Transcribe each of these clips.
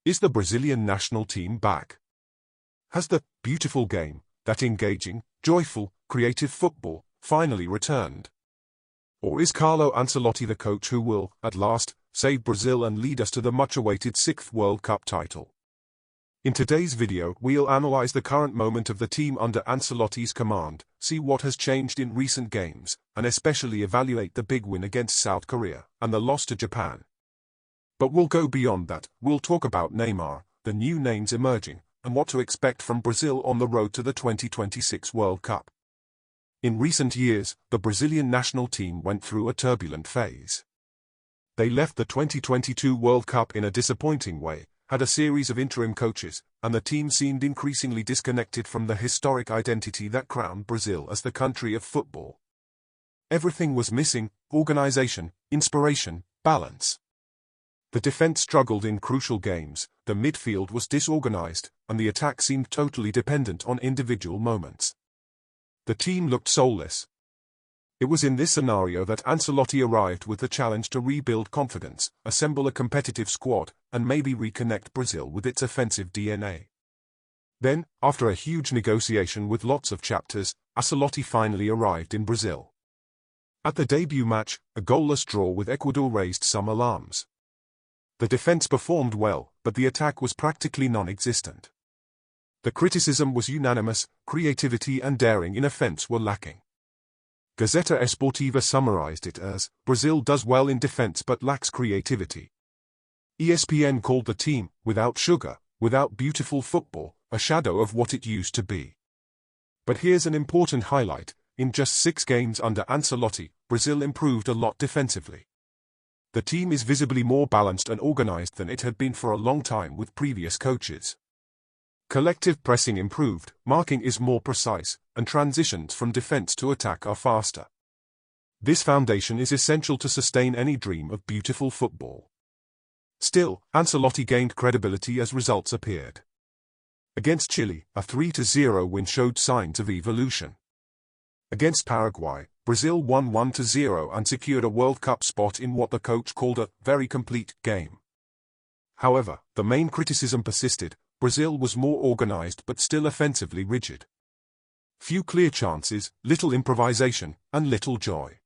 Is the Brazilian national team back? Has the beautiful game, that engaging, joyful, creative football, finally returned? Or is Carlo Ancelotti the coach who will, at last, save Brazil and lead us to the much-awaited 6th World Cup title? In today's video, we'll analyze the current moment of the team under Ancelotti's command, see what has changed in recent games, and especially evaluate the big win against South Korea and the loss to Japan. But we'll go beyond that. We'll talk about Neymar, the new names emerging, and what to expect from Brazil on the road to the 2026 World Cup. In recent years, the Brazilian national team went through a turbulent phase. They left the 2022 World Cup in a disappointing way, had a series of interim coaches, and the team seemed increasingly disconnected from the historic identity that crowned Brazil as the country of football. Everything was missing: organization, inspiration, balance. The defense struggled in crucial games, the midfield was disorganized, and the attack seemed totally dependent on individual moments. The team looked soulless. It was in this scenario that Ancelotti arrived with the challenge to rebuild confidence, assemble a competitive squad, and maybe reconnect Brazil with its offensive DNA. Then, after a huge negotiation with lots of chapters, Ancelotti finally arrived in Brazil. At the debut match, a goalless draw with Ecuador raised some alarms. The defense performed well, but the attack was practically non-existent. The criticism was unanimous: creativity and daring in offense were lacking. Gazeta Esportiva summarized it as, "Brazil does well in defense but lacks creativity." ESPN called the team, without sugar, without beautiful football, a shadow of what it used to be. But here's an important highlight: in just 6 games under Ancelotti, Brazil improved a lot defensively. The team is visibly more balanced and organized than it had been for a long time with previous coaches. Collective pressing improved, marking is more precise, and transitions from defense to attack are faster. This foundation is essential to sustain any dream of beautiful football. Still, Ancelotti gained credibility as results appeared. Against Chile, a 3-0 win showed signs of evolution. Against Paraguay, Brazil won 1-0 and secured a World Cup spot in what the coach called a very complete game. However, the main criticism persisted: Brazil was more organized but still offensively rigid. Few clear chances, little improvisation, and little joy.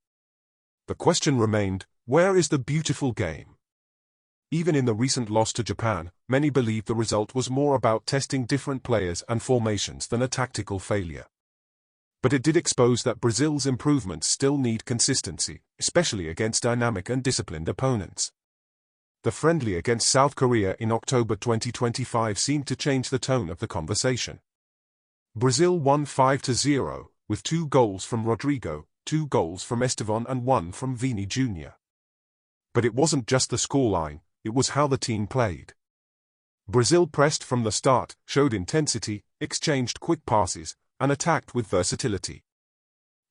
The question remained: where is the beautiful game? Even in the recent loss to Japan, many believe the result was more about testing different players and formations than a tactical failure. But it did expose that Brazil's improvements still need consistency, especially against dynamic and disciplined opponents. The friendly against South Korea in October 2025 seemed to change the tone of the conversation. Brazil won 5-0, with 2 goals from Rodrygo, 2 goals from Estêvão and 1 from Vinícius Jr. But it wasn't just the scoreline, it was how the team played. Brazil pressed from the start, showed intensity, exchanged quick passes, and attacked with versatility.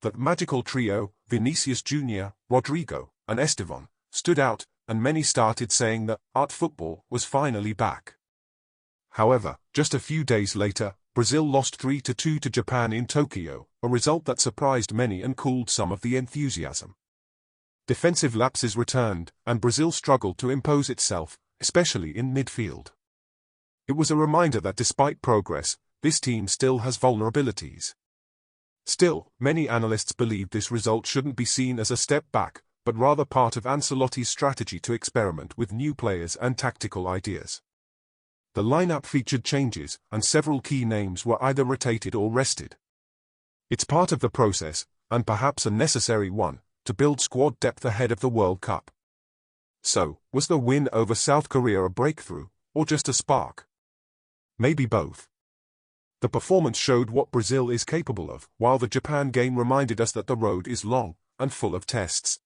That magical trio, Vinícius Jr, Rodrygo, and Estêvão, stood out, and many started saying that art football was finally back. However, just a few days later, Brazil lost 3-2 to Japan in Tokyo, a result that surprised many and cooled some of the enthusiasm. Defensive lapses returned, and Brazil struggled to impose itself, especially in midfield. It was a reminder that despite progress, this team still has vulnerabilities. Still, many analysts believe this result shouldn't be seen as a step back, but rather part of Ancelotti's strategy to experiment with new players and tactical ideas. The lineup featured changes, and several key names were either rotated or rested. It's part of the process, and perhaps a necessary one, to build squad depth ahead of the World Cup. So, was the win over South Korea a breakthrough, or just a spark? Maybe both. The performance showed what Brazil is capable of, while the Japan game reminded us that the road is long, and full of tests.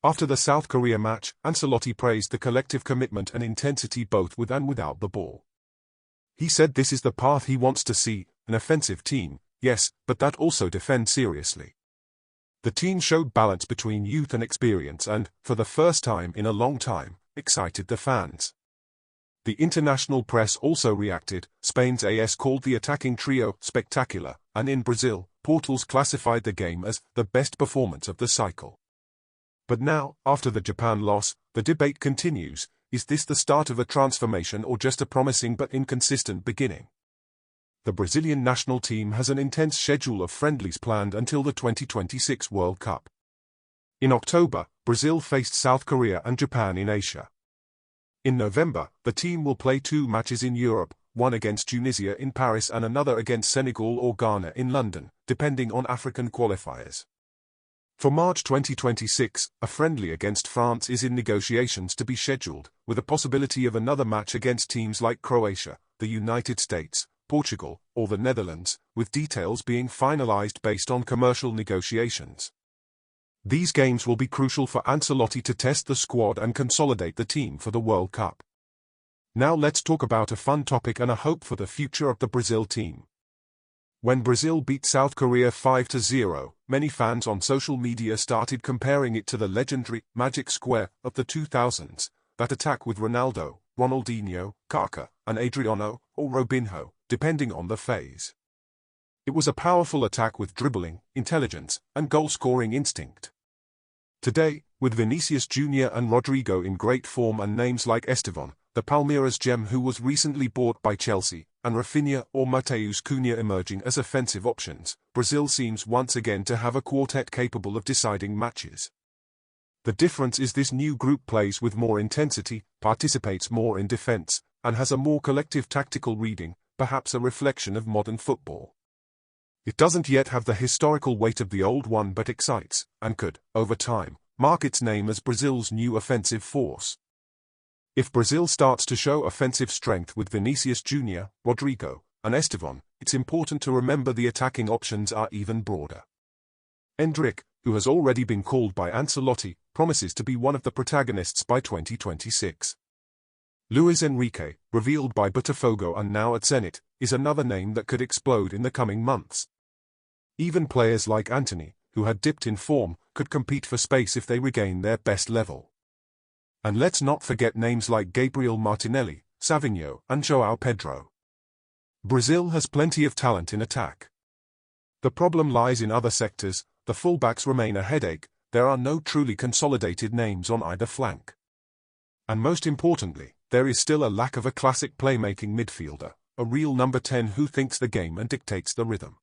After the South Korea match, Ancelotti praised the collective commitment and intensity both with and without the ball. He said this is the path he wants to see: an offensive team, yes, but that also defends seriously. The team showed balance between youth and experience and, for the first time in a long time, excited the fans. The international press also reacted. Spain's AS called the attacking trio spectacular, and in Brazil, portals classified the game as the best performance of the cycle. But now, after the Japan loss, the debate continues: is this the start of a transformation or just a promising but inconsistent beginning? The Brazilian national team has an intense schedule of friendlies planned until the 2026 World Cup. In October, Brazil faced South Korea and Japan in Asia. In November, the team will play 2 matches in Europe, one against Tunisia in Paris and another against Senegal or Ghana in London, depending on African qualifiers. For March 2026, a friendly against France is in negotiations to be scheduled, with a possibility of another match against teams like Croatia, the United States, Portugal, or the Netherlands, with details being finalized based on commercial negotiations. These games will be crucial for Ancelotti to test the squad and consolidate the team for the World Cup. Now let's talk about a fun topic and a hope for the future of the Brazil team. When Brazil beat South Korea 5-0, many fans on social media started comparing it to the legendary Magic Square of the 2000s, that attack with Ronaldo, Ronaldinho, Kaká, and Adriano, or Robinho, depending on the phase. It was a powerful attack with dribbling, intelligence, and goal-scoring instinct. Today, with Vinícius Jr and Rodrygo in great form and names like Estêvão, the Palmeiras gem who was recently bought by Chelsea, and Rafinha or Matheus Cunha emerging as offensive options, Brazil seems once again to have a quartet capable of deciding matches. The difference is this new group plays with more intensity, participates more in defense, and has a more collective tactical reading, perhaps a reflection of modern football. It doesn't yet have the historical weight of the old one but excites, and could, over time, mark its name as Brazil's new offensive force. If Brazil starts to show offensive strength with Vinícius Jr, Rodrygo, and Estêvão, it's important to remember the attacking options are even broader. Endrick, who has already been called by Ancelotti, promises to be one of the protagonists by 2026. Luis Enrique, revealed by Botafogo and now at Zenit, is another name that could explode in the coming months. Even players like Antony, who had dipped in form, could compete for space if they regain their best level. And let's not forget names like Gabriel Martinelli, Savinho, and João Pedro. Brazil has plenty of talent in attack. The problem lies in other sectors. The fullbacks remain a headache, there are no truly consolidated names on either flank. And most importantly, there is still a lack of a classic playmaking midfielder, a real number 10 who thinks the game and dictates the rhythm.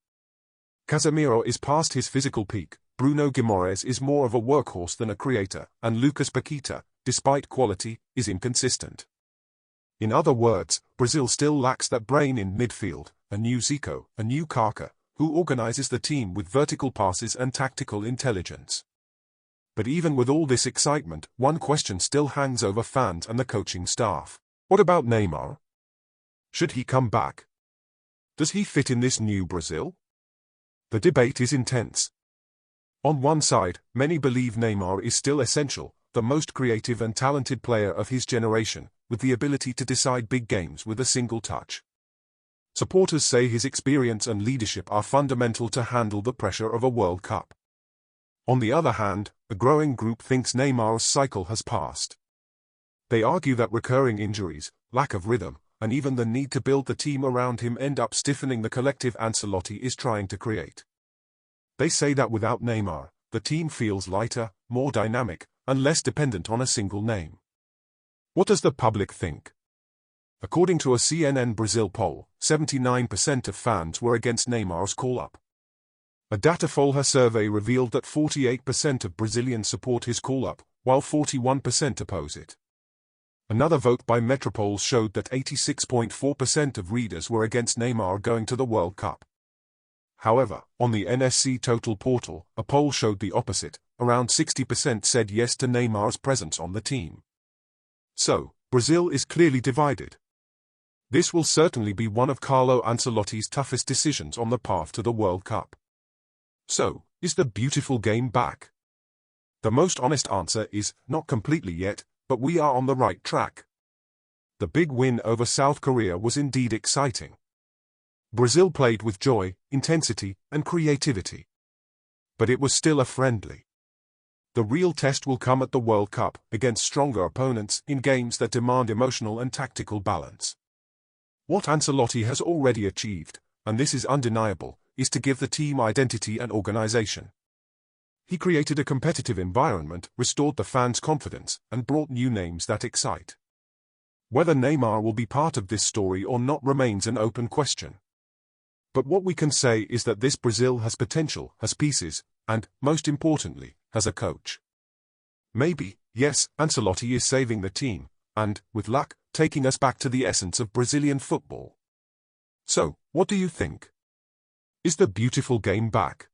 Casemiro is past his physical peak, Bruno Guimaraes is more of a workhorse than a creator, and Lucas Paqueta, despite quality, is inconsistent. In other words, Brazil still lacks that brain in midfield, a new Zico, a new Kaká, who organizes the team with vertical passes and tactical intelligence. But even with all this excitement, one question still hangs over fans and the coaching staff. What about Neymar? Should he come back? Does he fit in this new Brazil? The debate is intense. On one side, many believe Neymar is still essential, the most creative and talented player of his generation, with the ability to decide big games with a single touch. Supporters say his experience and leadership are fundamental to handle the pressure of a World Cup. On the other hand, a growing group thinks Neymar's cycle has passed. They argue that recurring injuries, lack of rhythm, and even the need to build the team around him end up stiffening the collective Ancelotti is trying to create. They say that without Neymar, the team feels lighter, more dynamic, and less dependent on a single name. What does the public think? According to a CNN Brazil poll, 79% of fans were against Neymar's call-up. A Datafolha survey revealed that 48% of Brazilians support his call-up, while 41% oppose it. Another vote by Metropol showed that 86.4% of readers were against Neymar going to the World Cup. However, on the NSC Total portal, a poll showed the opposite, around 60% said yes to Neymar's presence on the team. So, Brazil is clearly divided. This will certainly be one of Carlo Ancelotti's toughest decisions on the path to the World Cup. So, is the beautiful game back? The most honest answer is, not completely yet, but we are on the right track. The big win over South Korea was indeed exciting. Brazil played with joy, intensity, and creativity. But it was still a friendly. The real test will come at the World Cup, against stronger opponents, in games that demand emotional and tactical balance. What Ancelotti has already achieved, and this is undeniable, is to give the team identity and organization. He created a competitive environment, restored the fans' confidence, and brought new names that excite. Whether Neymar will be part of this story or not remains an open question. But what we can say is that this Brazil has potential, has pieces, and, most importantly, has a coach. Maybe, yes, Ancelotti is saving the team, and, with luck, taking us back to the essence of Brazilian football. So, what do you think? Is the beautiful game back?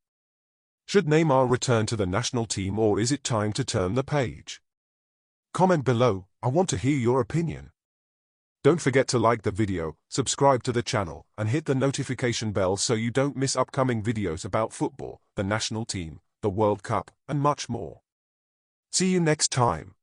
Should Neymar return to the national team, or is it time to turn the page? Comment below, I want to hear your opinion. Don't forget to like the video, subscribe to the channel, and hit the notification bell so you don't miss upcoming videos about football, the national team, the World Cup, and much more. See you next time.